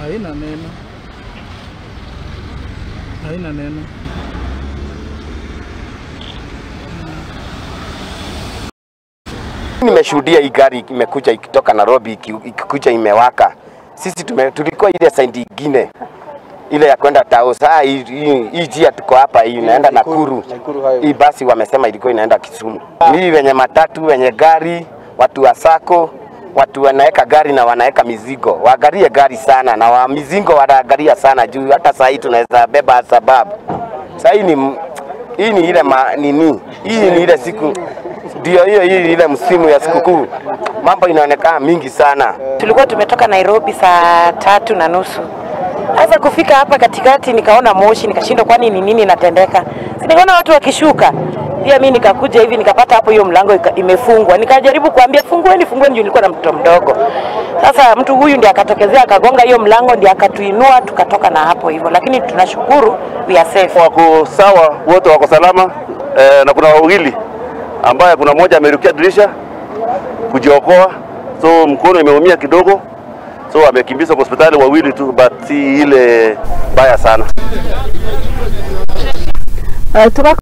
Haina neno. Haina neno. Nimeshuhudia hii gari imekuja ikitoka Nairobi ikikuja imewaka. Sisi tulikuwa ile side nyingine ile ya kwenda Tao. Saa hii njia tuko hapa hii inaenda Nakuru. Hii basi wamesema ilikuwa inaenda Kisumu. Ni wenye matatu, wenye gari, watu wa sako, watu wanaweka gari na wanaweka mizigo. Waangalie gari sana na wa mizigo wanaangalia sana juu hata saa hii tunaweza beba sababu. Saa hii ni ile nini? Hii ni ile siku ndio hiyo ile msimu ya sikukuu. Mambo inaonekana mingi sana. Tulikuwa tumetoka Nairobi saa 3:30. Sasa kufika hapa katikati nikaona moshi, nikashindwa kwani ni nini inatendeka. Nikaona watu wakishuka. Pia mimi nikakuja hivi nikapata hapo hiyo mlango imefungwa. Nikajaribu kuambia fungueni juu nilikuwa na mtoto mdogo. Sasa mtu huyu ndiye akatokezea akagonga hiyo mlango ndiye akatuinua tukatoka na hapo hivyo. Lakini tunashukuru we are safe. Wako sawa, wote wako salama. Na kuna wawili ambaye kuna mmoja amerukia dirisha kujiokoa. So mkono imeumia kidogo. So amekimbizwa hospitali wawili tu but si ile baya sana.